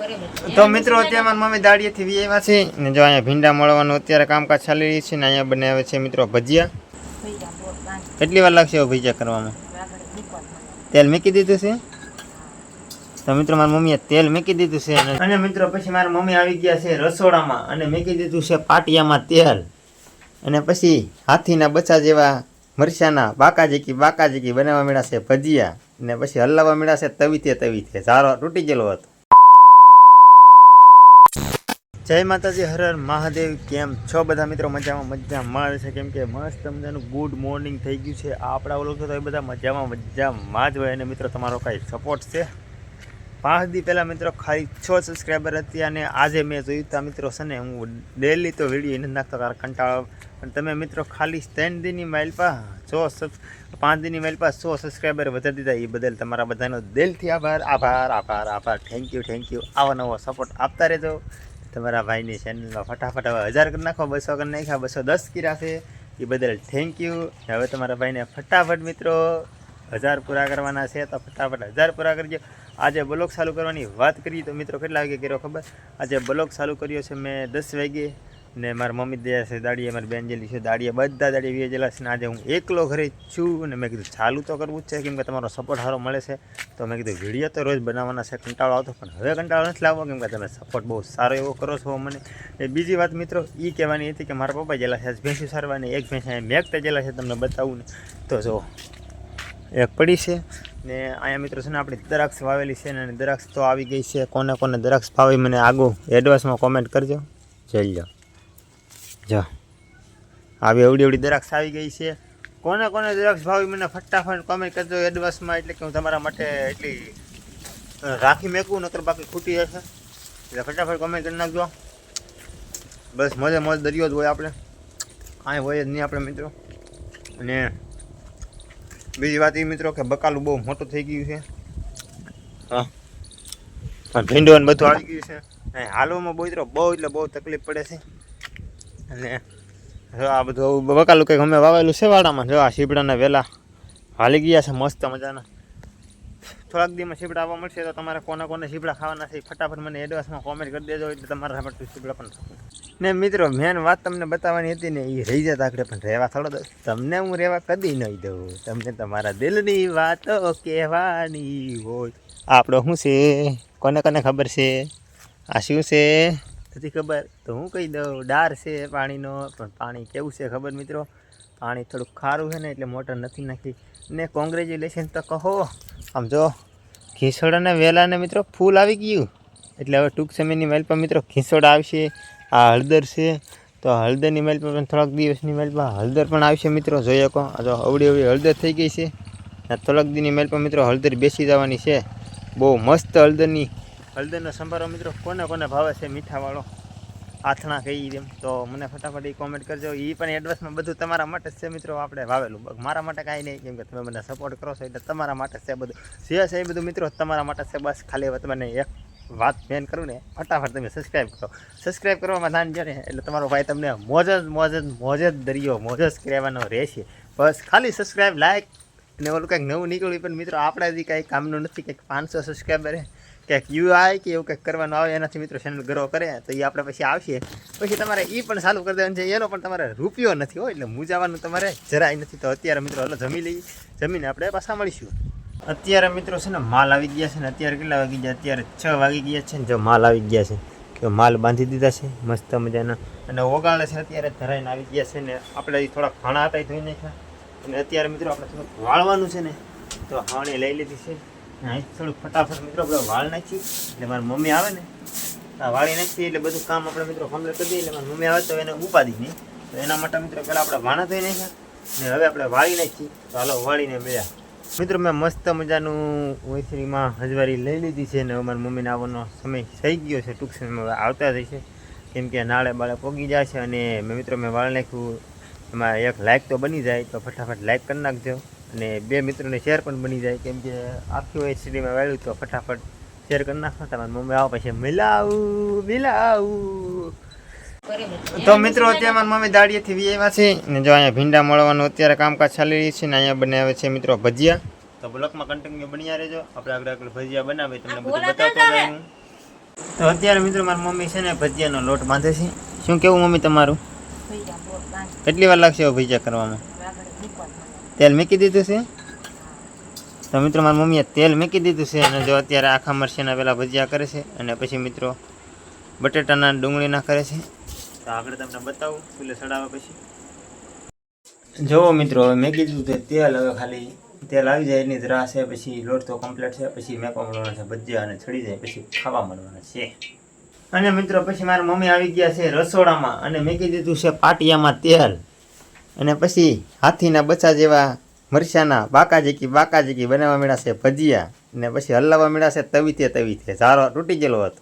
તો મિત્રો અત્યારે મારી મમ્મી દાડીએથી વી આવ્યા છે ને જો અહીંયા ભીંડા મળવાનું અત્યારે કામકાજ ચાલી રહી છે ને અહીંયા બનાવે છે મિત્રો ભજીયા. કેટલી વાર લાગશે એવું ભજીયા કરવામાં? તેલ મૂકી દીધું છે તો મિત્રો મારી મમ્મીએ તેલ મૂકી દીધું છે અને મિત્રો પછી મારા મમ્મી આવી ગયા છે રસોડામાં અને મૂકી દીધું છે પાટિયામાં તેલ અને પછી હાથીના બચ્ચા જેવા મરચાના બાકાજીકી બનાવવા મળ્યા છે ભજીયા ને પછી હલાવવા મળ્યા છે તવીથી ઝારો તૂટી ગયેલો હતો. જય માતાજી, હર હર મહાદેવ. કેમ છો બધા મિત્રો? મજામાં છે કેમ કે મસ્ત મજાનું ગુડ મોર્નિંગ થઈ ગયું છે. આપણા ઓલો તો એ બધા મજામાં જ હોય અને મિત્રો તમારો કાંઈ સપોર્ટ છે. 5 દી પહેલાં મિત્રો ખાલી 6 સબસ્ક્રાઈબર હતી અને આજે મેં જોયું હતા મિત્રો છે ને હું ડેલી તો વિડીયો નથી નાખતો કારણ કંટાળો, પણ તમે મિત્રો ખાલી 3 દીની માઇલ પા 5 દીની માઇલ પા 100 સબસ્ક્રાઈબર વધારી દીધા. એ બદલ તમારા બધાનો દિલથી આભાર. Thank you. આવો નવો સપોર્ટ આપતા રહેજો. તમારા ભાઈની ચેનલમાં ફટાફટ હવે 1000 કરી નાખો, 200 કરી નાખ્યા, 210 કર્યા છે. એ બદલ થેન્ક યુ. હવે તમારા ભાઈને ફટાફટ મિત્રો 1000 પૂરા કરવાના છે તો ફટાફટ 1000 પૂરા કરજો. આજે બ્લોગ ચાલુ કરવાની વાત કરીએ તો મિત્રો કેટલા વાગે કર્યો ખબર? આજે બ્લોગ ચાલુ કર્યો છે મેં 10 વાગે ને મારા મમ્મી દયા છે દાડીએ, મારી બેન જેલી છે દાડીએ, બધા દાડીએ વેચેલા છે ને આજે હું એકલો ઘરે છું અને મેં કીધું ચાલુ તો કરવું જ છે કેમ કે તમારો સપોર્ટ સારો મળે છે તો મેં કીધું વિડીયો તો રોજ બનાવવાના છે. કંટાળો આવતો પણ હવે કંટાળો નથી લાવવો કેમ કે તમે સપોર્ટ બહુ સારો એવો કરો છો મને. એ બીજી વાત મિત્રો એ કહેવાની હતી કે મારા પપ્પા જેલા છે ભેંસું સારવાની, એક ભેંસ અહીંયા મેઘતા જેલા છે તમને બતાવું ને તો જો એક પડી છે ને અહીંયા મિત્રો છે ને આપણી દ્રાક્ષ વાવેલી છે ને દ્રાક્ષ તો આવી ગઈ છે. કોને દ્રાક્ષ ભાવી મને આગળ એડવાન્સમાં કોમેન્ટ કરજો. જોઈ લો જો આવી એવડી દ્રાક્ષ આવી ગઈ છે. કોને દ્રાક્ષ ભાવી મને ફટાફટ કોમેન્ટ કરજો એડવાન્સમાં, એટલે કે હું તમારા માટે એટલી રાખી મેકું નકર બાકી ખૂટી જશે. એટલે ફટાફટ કોમેન્ટ કરી નાખજો. બસ મોજ દરિયો જ હોય, આપણે કાંઈ હોય જ નહીં આપણે મિત્રો. અને બીજી વાત એ મિત્રો કે બકાલું બહુ મોટું થઈ ગયું છે. હા ભીંડો ને બધું આવી ગયું છે. હાલવામાં બહુ તકલીફ પડે છે. અને જો આ બધું બકાલું કંઈક અમે વાવેલું છે વાડામાં. જો આ શીપડાના વેલા હાલી ગયા છે મસ્ત મજાના. થોડાક દીમાં શીપડા આવવા મળશે તો તમારે કોને શીપડા ખાવાના છે ફટાફટ મને એડવાન્સમાં કોમેન્ટ કરી દેજો એટલે તમારા માટે શીપડા પણ ને મિત્રો મેન વાત તમને બતાવવાની હતી ને એ રહી જતા આખરે પણ રહેવા થોડો તમને હું રહેવા કદી નહીં દઉં. તમને તમારા દિલની વાતો કહેવાની હોય. આપણો શું છે કોને ખબર છે? આ શું છે નથી ખબર તો હું કહી દઉં. ડાર છે પાણીનો, પણ પાણી કેવું છે ખબર મિત્રો? પાણી થોડુંક ખારું છે ને એટલે મોટર નથી નાખી ને કોંગ્રેચ્યુલેશન તો કહો. આમ જો ખીસોડાના વેલાને મિત્રો ફૂલ આવી ગયું એટલે હવે ટૂંક સમયની માઇલ પર મિત્રો ખીસોડા આવશે. આ હળદર છે તો હળદરની માઇલ પર પણ થોડાક દિવસની માઇલ પર હળદર પણ આવશે મિત્રો. જોઈ શકો આ જો અવડી હળદર થઈ ગઈ છે. થોડાક દીની માઇલ પર મિત્રો હળદર બેસી જવાની છે. બહુ મસ્ત હળદરનો સંભારો મિત્રો કોને ભાવે છે મીઠાવાળો આથણા કહી એમ તો મને ફટાફટ એ કોમેન્ટ કરજો. એ પણ એડવાન્સમાં બધું તમારા માટે જ છે મિત્રો. આપણે વાવેલું મારા માટે કાંઈ નહીં કેમ કે તમે મને સપોર્ટ કરો છો એટલે તમારા માટે છે બધું. જે છે એ બધું મિત્રો તમારા માટે છે. બસ ખાલી હવે તમને એક વાત મેન કરું ને ફટાફટ તમે સબસ્ક્રાઈબ કરવામાં ધ્યાન જો ને એટલે તમારો ભાઈ તમને મોજ જ દરિયો મોજ જ કહેવાનો રહેશે. બસ ખાલી સબસ્ક્રાઈબ લાઈક ને ઓલું કંઈક નવું નીકળ્યું પણ મિત્રો આપણે હજી કાંઈ કામનું નથી. કંઈક 500 સબસ્ક્રાઈબર ક્યાંક UI કે એવું કંઈક કરવાનું આવે એનાથી મિત્રો ચેનલ ગ્રો કરે તો એ આપણે પછી આવશે. પછી તમારે એ પણ ચાલુ કરી દેવાનું છે. એનો પણ તમારે રૂપિયો નથી હોય એટલે મૂંઝાવાનું તમારે જરાય નથી. તો અત્યારે મિત્રો હલો જમીને આપણે પાછા મળીશું. અત્યારે મિત્રો છે ને માલ આવી ગયા છે ને અત્યારે કેટલા વાગી ગયા? અત્યારે 6 વાગી ગયા છે ને જો માલ આવી ગયા છે કે માલ બાંધી દીધા છે મસ્ત મજાના અને ઓગાળે છે. અત્યારે ધરાઈને આવી ગયા છે ને આપણે થોડાક ખાણા હતા ધોઈ નાખ્યા અને અત્યારે મિત્રો આપણે થોડુંક વાળવાનું છે ને તો હાણી લઈ લીધી છે. થોડુંક ફટાફટ મિત્રો આપણે વાળ નાખી એટલે મારી મમ્મી આવે ને વાળી નાખીએ એટલે બધું કામ આપણે મિત્રો કમ્પ્લીટ કરી દઈએ. એટલે મારી મમ્મી આવે તો એને ઉપાડી નહીં તો એના માટે મિત્રો પહેલાં આપણે વાણા ધોઈ નાખ્યા ને હવે આપણે વાળી નાખીએ. તો હાલો વાળીને મળ્યા મિત્રો. મેં મસ્ત મજાનું ઓસરીમાં હજવારી લઈ લીધી છે ને મારી મમ્મીને આવવાનો સમય થઈ ગયો છે. ટૂંક સમયમાં આવતા જ છે કેમ કે નાળે બાળે પોગી જાય છે. અને મેં વાળ નાખ્યું એમાં એક લાઇક તો બની જાય તો ફટાફટ લાઇક કરી નાખજો અને 2 મિત્રોને શેર પણ બની જાય કેમ કે આખી OHDમાં વાળ્યું તો ફટાફટ શેર કરી નાખો. તમારી મમ્મી આવો પછી મિલાવું. તો મિત્રો અત્યારે મારી મમ્મી દાડીએથી વી આવ્યા છે ને જો અહીંયા ભીંડા મળવાનું અત્યારે કામકાજ ચાલી રહી છે ને અહીંયા બનાવે છે મિત્રો ભજીયા. તો બ્લોકમાં કન્ટિન્યુ બન્યા રહેજો. આપણે આગળ ભજીયા બનાવીએ તમને બધું બતાવતો જાય હું. તો અત્યારે મિત્રો મારી મમ્મી છે ને ભજીયાનો લોટ બાંધે છે. શું કેવું મમ્મી તમારું? કેટલી વાર લાગશે ભજીયા કરવામાં? તેલ મૂકી દીધું છે? તો મિત્રો મારી મમ્મીએ તેલ મૂકી દીધું છે અને જો અત્યારે આખા મરચાંના પેલા ભજીયા કરે છે અને પછી મિત્રો બટેટાના ડુંગળીના કરે છે. તો આગળ તમને બતાવું ચૂલે સડાવવા પછી. જુઓ મિત્રો હવે મેગી દીધું છે તેલ. હવે ખાલી તેલ આવી જાય એની જ રાહ છે. પછી લોટ તો કમ્પ્લીટ છે. પછી મેકવા મળવાના છે ભજીયા અને છડી જાય પછી ખાવા મળવાના છે. અને મિત્રો પછી મારા મમ્મી આવી ગયા છે રસોડામાં અને મેકી દીધું છે પાટિયામાં તેલ. અને પછી હાથીના બચ્ચા જેવા મરચાંના બાકાજીકી બનાવવા મળ્યા છે ભજીયા. અને પછી હલાવવા મળ્યા છે તવીતે. ઝારો તૂટી ગયેલો હતો.